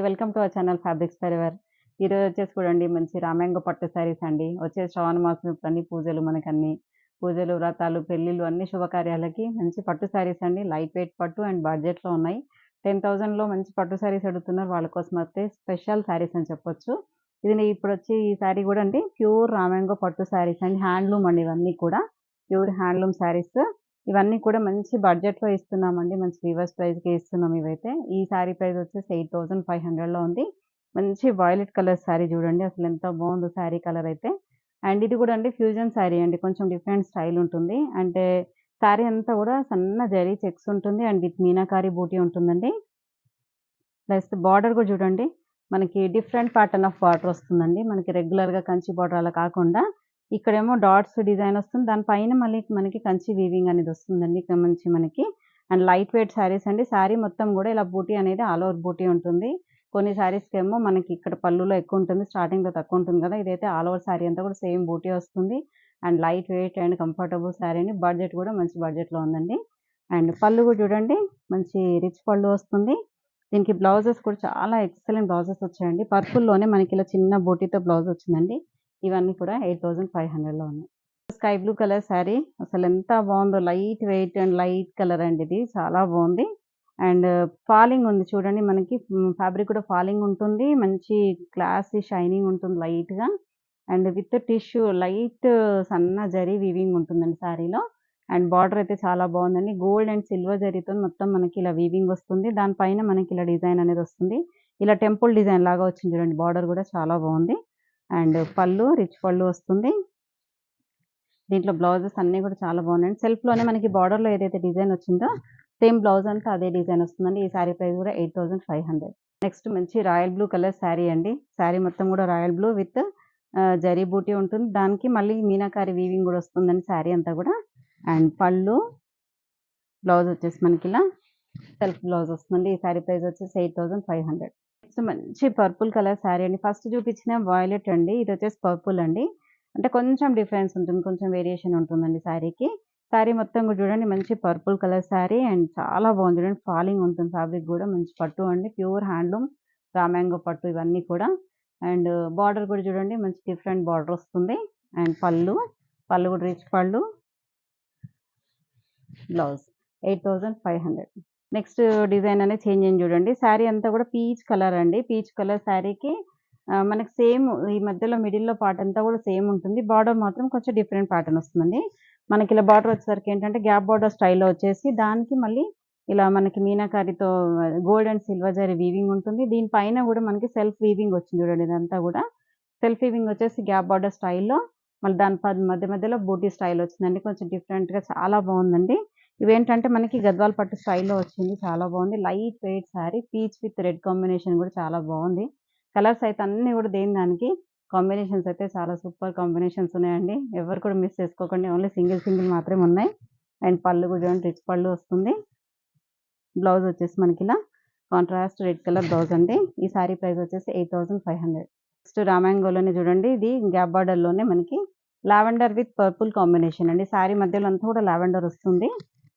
Welcome to our channel fabrics forever. ఈరోజు వచ్చేసి చూడండి మంచి రామ్యాంగో పట్టు శారీస్ అండి. వచ్చేసి శ్రావణ మాసం ఇప్పుడు అన్ని పూజలు మనకన్నీ పూజలు, వ్రతాలు, పెళ్ళిళ్ళు అన్ని శుభకార్యాలకి మంచి పట్టు శారీస్ అండి. లైట్ వెయిట్ పట్టు అండ్ బడ్జెట్‌లో ఉన్నాయి. 10,000లో మంచి పట్టు శారీస్ అడుగుతున్నారు. వాళ్ళ కోసం అయితే స్పెషల్ శారీస్ అని చెప్పొచ్చు. ఇప్పుడొచ్చి ఈ శారీ కూడా అండి ప్యూర్ రామ్యాంగో పట్టు శారీస్ అండి. హ్యాండ్లూమ్ అండి ఇవన్నీ కూడా. Pure handloom saris. ఇవన్నీ కూడా మంచి బడ్జెట్‌లో ఇస్తున్నామండి. మంచి రివర్స్ ప్రైస్‌కే ఇస్తున్నాం ఇవైతే. ఈ శారీ ప్రైస్ వచ్చేసి 8,500లో ఉంది. మంచి వయలెట్ కలర్ శారీ చూడండి. అసలెంత బావుందో శారీ కలర్ అయితే. అండ్ ఇది కూడా అండి ఫ్యూజన్ శారీ అండి. కొంచెం డిఫరెంట్ స్టైల్ ఉంటుంది. అంటే శారీ అంతా కూడా సన్న జరీ చెక్స్ ఉంటుంది. అండ్ విత్ మీనాకారి బూటీ ఉంటుందండి. ప్లస్ బార్డర్ కూడా చూడండి. మనకి డిఫరెంట్ ప్యాటర్న్ ఆఫ్ బార్డర్ వస్తుందండి. మనకి రెగ్యులర్‌గా కంచి బార్డర్ అలా కాకుండా ఇక్కడేమో డాట్స్ డిజైన్ వస్తుంది. దాని పైన మళ్ళీ మనకి కంచి వీవింగ్ అనేది వస్తుందండి. ఇక్కడ మంచి మనకి అండ్ లైట్ వెయిట్ శారీస్ అండి. శారీ మొత్తం కూడా ఇలా బూటీ అనేది ఆల్ ఓవర్ బూటీ ఉంటుంది. కొన్ని శారీస్‌కేమో మనకి ఇక్కడ పళ్ళులో ఎక్కువ ఉంటుంది. స్టార్టింగ్‌లో తక్కువ ఉంటుంది కదా! ఇదైతే ఆల్ ఓవర్ శారీ అంతా కూడా సేమ్ బూటీ వస్తుంది. And light weight and comfortable sari అండి. బడ్జెట్ కూడా మంచి బడ్జెట్‌లో ఉందండి. అండ్ పళ్ళు కూడా చూడండి మంచి రిచ్ పళ్ళు వస్తుంది. దీనికి బ్లౌజెస్ కూడా చాలా ఎక్సలెంట్ బ్లౌజెస్ వచ్చాయండి. పర్పుల్‌లోనే మనకి ఇలా చిన్న బూటీతో బ్లౌజ్ వచ్చిందండి. ఇవన్నీ కూడా 8,500లో ఉన్నాయి. స్కై బ్లూ కలర్ శారీ అసలెంత బావుందో. Light weight and light colour అండి ఇది. చాలా బావుంది. అండ్ ఫాలింగ్ ఉంది చూడండి మనకి ఫ్యాబ్రిక్ కూడా ఫాలింగ్ ఉంటుంది. మంచి క్లాసీ షైనింగ్ ఉంటుంది లైట్‌గా. అండ్ విత్ టిష్యూ లైట్ సన్న జరీ వీవింగ్ ఉంటుందండి శారీలో. అండ్ బార్డర్ అయితే చాలా బావుందండి. గోల్డ్ అండ్ సిల్వర్ జరీతోని మొత్తం మనకి ఇలా వీవింగ్ వస్తుంది. దాని పైన మనకి ఇలా డిజైన్ అనేది వస్తుంది. ఇలా టెంపుల్ డిజైన్ లాగా వచ్చింది చూడండి. బార్డర్ కూడా చాలా బావుంది. అండ్ పళ్ళు రిచ్ పళ్ళు వస్తుంది. దీంట్లో బ్లౌజెస్ అన్నీ కూడా చాలా బాగున్నాయండి. సెల్ఫ్‌లోనే మనకి బార్డర్‌లో ఏదైతే డిజైన్ వచ్చిందో సేమ్ బ్లౌజ్ అంతా అదే డిజైన్ వస్తుందండి. ఈ శారీ ప్రైస్ కూడా 8,500. నెక్స్ట్ మంచి రాయల్ బ్లూ కలర్ శారీ అండి. శారీ మొత్తం కూడా రాయల్ బ్లూ విత్ జరీ బూటీ ఉంటుంది. దానికి మళ్ళీ మీనాకారి వీవింగ్ కూడా వస్తుందండి శారీ అంతా కూడా. అండ్ పళ్ళు, బ్లౌజ్ వచ్చేసి మనకి ఇలా సెల్ఫ్ బ్లౌజ్ వస్తుందండి. ఈ శారీ ప్రైస్ వచ్చేసి 8,500. నెక్స్ట్ మంచి పర్పుల్ కలర్ శారీ అండి. ఫస్ట్ చూపించిన వయలెట్ అండి. ఇది వచ్చేసి పర్పుల్ అండి. అంటే కొంచెం డిఫరెన్స్ ఉంటుంది. కొంచెం వేరియేషన్ ఉంటుందండి శారీకి. శారీ మొత్తం కూడా చూడండి మంచి పర్పుల్ కలర్ శారీ అండ్ చాలా బాగుంది చూడండి. ఫాలింగ్ ఉంటుంది ఫ్యాబ్రిక్ కూడా మంచి పట్టు అండి. ప్యూర్ హ్యాండ్లూమ్ రామ్యాంగో పట్టు ఇవన్నీ కూడా. అండ్ బార్డర్ కూడా చూడండి మంచి డిఫరెంట్ బార్డర్ వస్తుంది. అండ్ పళ్ళు కూడా రిచ్ పళ్ళు, బ్లౌజ్ 8,500. నెక్స్ట్ డిజైన్ అనేది చేంజ్ అయింది చూడండి. శారీ అంతా కూడా పీచ్ కలర్ అండి. పీచ్ కలర్ శారీకి మనకి సేమ్ ఈ మధ్యలో మిడిల్‌లో పార్ట్ అంతా కూడా సేమ్ ఉంటుంది. బార్డర్ మాత్రం కొంచెం డిఫరెంట్ ప్యాటర్న్ వస్తుందండి. మనకి ఇలా బార్డర్ వచ్చేసరికి ఏంటంటే గ్యాప్ బార్డర్ స్టైల్‌లో వచ్చేసి దానికి మళ్ళీ ఇలా మనకి మీనాకారితో gold and silver zari weaving ఉంటుంది. దీని పైన కూడా మనకి సెల్ఫ్ వీవింగ్ వచ్చింది చూడండి. ఇదంతా కూడా సెల్ఫ్ వీవింగ్ వచ్చేసి గ్యాప్ బార్డర్ స్టైల్‌లో మళ్ళీ దాని మధ్య మధ్యలో బూటీ స్టైల్ వచ్చిందండి. కొంచెం డిఫరెంట్‌గా చాలా బాగుందండి. ఇవేంటంటే మనకి గద్వాల్ పట్టు స్టైల్‌లో వచ్చింది. చాలా బాగుంది. Light weight sari peach with red combination కూడా చాలా బాగుంది. కలర్స్ అయితే అన్నీ కూడా దేని దానికి కాంబినేషన్స్ అయితే చాలా సూపర్ కాంబినేషన్స్ ఉన్నాయండి. ఎవరు కూడా మిస్ చేసుకోకండి. ఓన్లీ సింగిల్ మాత్రమే ఉన్నాయి. అండ్ పళ్ళు కూడా చూడండి రిచ్ పళ్ళు వస్తుంది. బ్లౌజ్ వచ్చేసి మనకి ఇలా కాంట్రాస్ట్ రెడ్ కలర్ బ్లౌజ్ అండి. ఈ శారీ ప్రైస్ వచ్చేసి 8,500. నెక్స్ట్ రామ్యాంగోలోనే చూడండి. ఇది గ్యాప్ బార్డర్‌లోనే మనకి లావెండర్ విత్ పర్పుల్ కాంబినేషన్ అండి. శారీ మధ్యలో అంతా కూడా లావెండర్ వస్తుంది.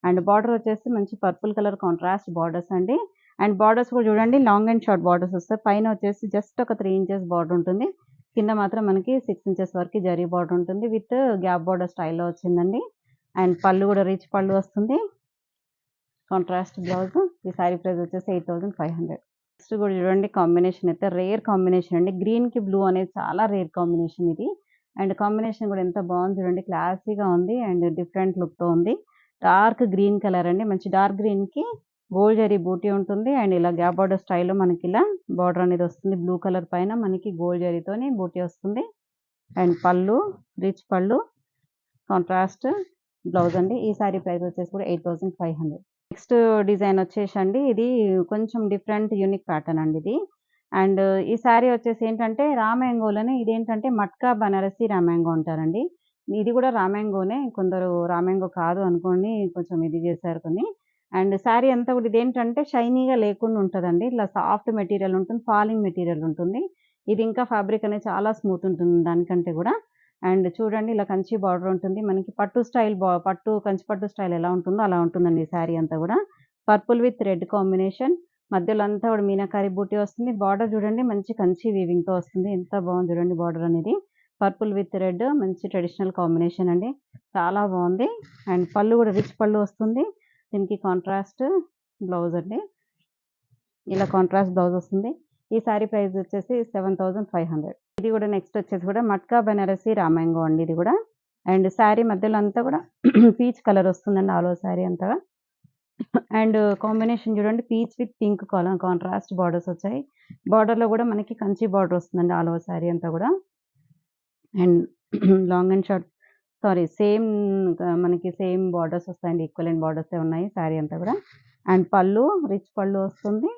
అండ్ బార్డర్ వచ్చేసి మంచి పర్పుల్ కలర్ కాంట్రాస్ట్ బార్డర్స్ అండి. అండ్ బార్డర్స్ కూడా చూడండి లాంగ్ అండ్ షార్ట్ బార్డర్స్ వస్తాయి. పైన వచ్చేసి జస్ట్ ఒక 3 ఇంచెస్ బార్డర్ ఉంటుంది. కింద మాత్రం మనకి 6 ఇంచెస్ వరకు జరీ బార్డర్ ఉంటుంది. విత్ గ్యాప్ బార్డర్ స్టైల్‌లో వచ్చిందండి. అండ్ పళ్ళు కూడా రిచ్ పళ్ళు వస్తుంది. Contrast blouse. ఈ శారీ ప్రైస్ వచ్చేసి 8,500. నెక్స్ట్ కూడా చూడండి కాంబినేషన్ అయితే రేర్ కాంబినేషన్ అండి. గ్రీన్‌కి బ్లూ అనేది చాలా రేర్ కాంబినేషన్ ఇది. అండ్ కాంబినేషన్ కూడా ఎంత బాగుంది చూడండి. క్లాసీగా ఉంది అండ్ డిఫరెంట్ లుక్‌తో ఉంది. డార్క్ గ్రీన్ కలర్ అండి. మంచి డార్క్ గ్రీన్‌కి గోల్డ్ జరీ బూటీ ఉంటుంది. అండ్ ఇలా గ్యాప్ బార్డర్ స్టైల్‌లో మనకి ఇలా బార్డర్ అనేది వస్తుంది. బ్లూ కలర్ పైన మనకి గోల్డ్ జరీతోని బూటీ వస్తుంది. అండ్ పళ్ళు రిచ్ పళ్ళు, కాంట్రాస్ట్ బ్లౌజ్ అండి. ఈ శారీ ప్రైస్ వచ్చేసి కూడా 8,500. నెక్స్ట్ డిజైన్ వచ్చేసండి ఇది కొంచెం డిఫరెంట్ యూనిక్ ప్యాటర్న్ అండి ఇది. అండ్ ఈ శారీ వచ్చేసి ఏంటంటే రామ్యాంగోలోనే ఇదేంటంటే మట్కా బనారసి రామ్యాంగో అంటారండి. ఇది కూడా రామ్యాంగోనే. కొందరు రామ్యాంగో కాదు అనుకోని కొంచెం ఇది చేశారు కొన్ని. అండ్ శారీ అంతా కూడా ఇదేంటంటే షైనీగా లేకుండా ఉంటదండి. ఇట్లా సాఫ్ట్ మెటీరియల్ ఉంటుంది. ఫాలింగ్ మెటీరియల్ ఉంటుంది. ఇది ఇంకా ఫ్యాబ్రిక్ అనేది చాలా స్మూత్ ఉంటుంది దానికంటే కూడా. అండ్ చూడండి ఇలా కంచి బార్డర్ ఉంటుంది. మనకి పట్టు స్టైల్ కంచి పట్టు స్టైల్ ఎలా ఉంటుందో అలా ఉంటుందండి ఈ శారీ అంతా కూడా. Purple with red combination. మధ్యలో అంతా కూడా మీనాకారి బూటీ వస్తుంది. బార్డర్ చూడండి మంచి కంచి వీవింగ్‌తో వస్తుంది. ఎంత బాగుంది చూడండి బార్డర్ అనేది. పర్పుల్ విత్ రెడ్ మంచి ట్రెడిషనల్ కాంబినేషన్ అండి. చాలా బాగుంది. అండ్ పళ్ళు కూడా రిచ్ పళ్ళు వస్తుంది. దీనికి కాంట్రాస్ట్ బ్లౌజ్ అండి. ఇలా కాంట్రాస్ట్ బ్లౌజ్ వస్తుంది. ఈ సారీ ప్రైస్ వచ్చేసి 7500. ఇది కూడా నెక్స్ట్ వచ్చేసి కూడా మట్కా బనారసి రామాంగో అండి ఇది కూడా. అండ్ సారీ మధ్యలో అంతా కూడా పీచ్ కలర్ వస్తుందండి ఆల్ ఓవర్ సారీ అంతా. అండ్ కాంబినేషన్ చూడండి peach with pink contrast borders వచ్చాయి. బార్డర్‌లో కూడా మనకి కంచి బార్డర్ వస్తుందండి ఆల్ ఓవర్ సారీ అంతా కూడా. And long and short same మనకి సేమ్ బార్డర్స్ వస్తాయండి. ఈక్వలెంట్ బార్డర్సే ఉన్నాయి సారీ అంతా కూడా. అండ్ పళ్ళు రిచ్ పళ్ళు వస్తుంది.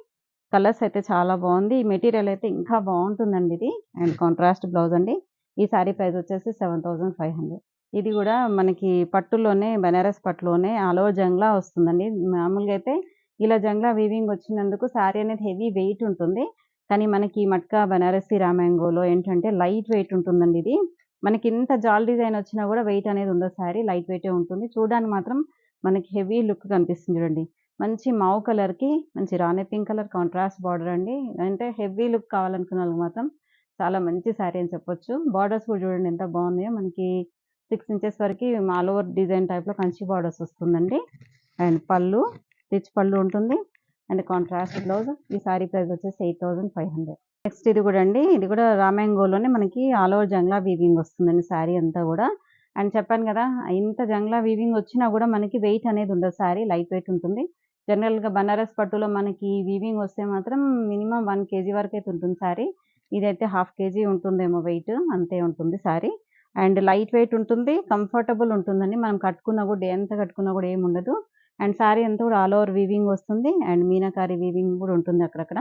కలర్స్ అయితే చాలా బాగుంది. ఈ మెటీరియల్ అయితే ఇంకా బాగుంటుందండి ఇది. అండ్ కాంట్రాస్ట్ బ్లౌజ్ అండి. ఈ సారీ ప్రైస్ వచ్చేసి 7500. ఇది కూడా మనకి పట్టులోనే బనారస్ పట్టులోనే ఆల్ ఓవర్ జంగ్లా వస్తుందండి. మామూలుగా అయితే ఇలా జంగ్లా వీవింగ్ వచ్చినందుకు సారీ అనేది హెవీ వెయిట్ ఉంటుంది. కానీ మనకి మట్కా బనారసి రామాంగోలో ఏంటంటే లైట్ వెయిట్ ఉంటుందండి ఇది. మనకి ఇంత జాల్ డిజైన్ వచ్చినా కూడా వెయిట్ అనేది ఉండదు సారీ. లైట్ వెయిటే ఉంటుంది. చూడడానికి మాత్రం మనకి హెవీ లుక్ కనిపిస్తుంది చూడండి. మంచి మావ్ కలర్‌కి మంచి రాణి పింక్ కలర్ కాంట్రాస్ట్ బార్డర్ అండి. అంటే హెవీ లుక్ కావాలనుకున్న వాళ్ళకి మాత్రం చాలా మంచి సారీ అని చెప్పొచ్చు. బార్డర్స్ కూడా చూడండి ఎంత బాగున్నాయో. మనకి 6 ఇంచెస్ వరకి ఆల్ ఓవర్ డిజైన్ టైప్‌లో కంచి బార్డర్స్ వస్తుందండి. అండ్ పళ్ళు రిచ్ పళ్ళు ఉంటుంది. And contrast blouse. ఈ సారీ ప్రైస్ వచ్చేసి 8500. నెక్స్ట్ ఇది కూడా అండి. ఇది కూడా రామాంగోలోనే మనకి ఆల్ ఓవర్ జంగ్లా వీవింగ్ వస్తుందండి సారీ అంతా కూడా. అండ్ చెప్పాను కదా! ఇంత జంగ్లా వీవింగ్ వచ్చినా కూడా మనకి వెయిట్ అనేది ఉండదు సారీ. లైట్ వెయిట్ ఉంటుంది. జనరల్‌గా బనారస్ పట్టులో మనకి వీవింగ్ వస్తే మాత్రం మినిమమ్ 1 కేజీ వరకైతే ఉంటుంది సారీ. ఇదైతే హాఫ్ కేజీ ఉంటుందేమో వెయిట్. అంతే ఉంటుంది సారీ. అండ్ లైట్ వెయిట్ ఉంటుంది. కంఫర్టబుల్ ఉంటుందండి. మనం కట్టుకున్నా కూడా డే అంతా కట్టుకున్నా కూడా ఏముండదు. అండ్ సారీ అంతా కూడా ఆల్ ఓవర్ వీవింగ్ వస్తుంది. అండ్ మీనాకారి వీవింగ్ కూడా ఉంటుంది అక్కడక్కడ.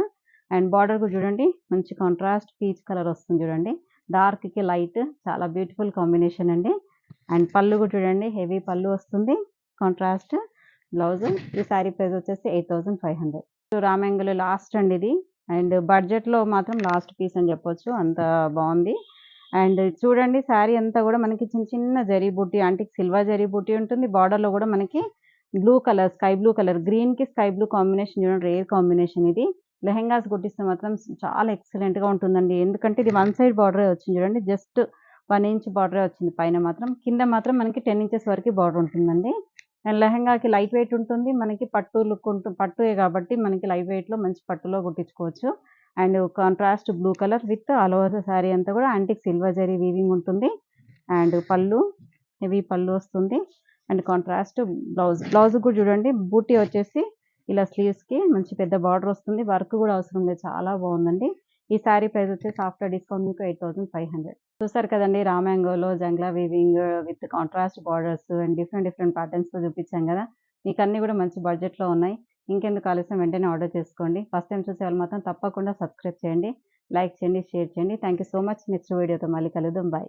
అండ్ బార్డర్ కూడా చూడండి మంచి కాంట్రాస్ట్ పీచ్ కలర్ వస్తుంది చూడండి. డార్క్‌కి లైట్ చాలా బ్యూటిఫుల్ కాంబినేషన్ అండి. అండ్ పళ్ళు కూడా చూడండి హెవీ పళ్ళు వస్తుంది. Contrast blouse. ఈ సారీ ప్రైస్ వచ్చేసి 8500. రామాంగోలో లాస్ట్ అండి ఇది. అండ్ బడ్జెట్‌లో మాత్రం లాస్ట్ పీస్ అని చెప్పొచ్చు. అంత బాగుంది. అండ్ చూడండి సారీ అంతా కూడా మనకి చిన్న చిన్న జరీ బూటీ యాంటిక్ సిల్వర్ జరీ బూటీ ఉంటుంది. బార్డర్‌లో కూడా మనకి blue colour sky blue colour గ్రీన్‌కి స్కై బ్లూ కాంబినేషన్ చూడండి రేర్ కాంబినేషన్ ఇది. లెహెంగాస్ కుట్టిస్తే మాత్రం చాలా ఎక్సలెంట్‌గా ఉంటుందండి. ఎందుకంటే ఇది వన్ సైడ్ బార్డరే వచ్చింది చూడండి. జస్ట్ 1 ఇంచ్ బార్డరే వచ్చింది పైన మాత్రం. కింద మాత్రం మనకి 10 ఇంచెస్ వరకి బార్డర్ ఉంటుందండి. అండ్ లెహెంగాకి లైట్ వెయిట్ ఉంటుంది. మనకి పట్టు లుక్ పట్టుయే కాబట్టి మనకి లైట్ వెయిట్‌లో మంచి పట్టులో కుట్టించుకోవచ్చు. And contrast blue colour with all over the sari అంతా కూడా యాంటిక్ సిల్వర్ జరీ వీవింగ్ ఉంటుంది. అండ్ పళ్ళు హెవీ పళ్ళు వస్తుంది. And contrast blouse. బ్లౌజ్ కూడా చూడండి బూటీ వచ్చేసి ఇలా స్లీవ్స్‌కి మంచి పెద్ద బార్డర్ వస్తుంది. వర్క్ కూడా అవసరం లేదు. చాలా బాగుందండి. ఈ సారీ ప్రైస్ వచ్చేసి ఆఫ్టర్ డిస్కౌంట్ మీకు 8500. చూసారు కదండీ! రామాంగోలో jangla weaving with contrast borders and different different ప్యాటర్న్స్‌తో చూపించాం కదా! మీకన్నీ కూడా మంచి బడ్జెట్‌లో ఉన్నాయి. ఇంకెందుకు ఆలస్యం వెంటనే ఆర్డర్ చేసుకోండి. ఫస్ట్ టైమ్ చూసేవాళ్ళు మాత్రం తప్పకుండా సబ్స్క్రైబ్ చేయండి. లైక్ చేయండి, షేర్ చేయండి. Thank you so much. Next వీడియోతో మళ్ళీ కలుద్దాం. బై.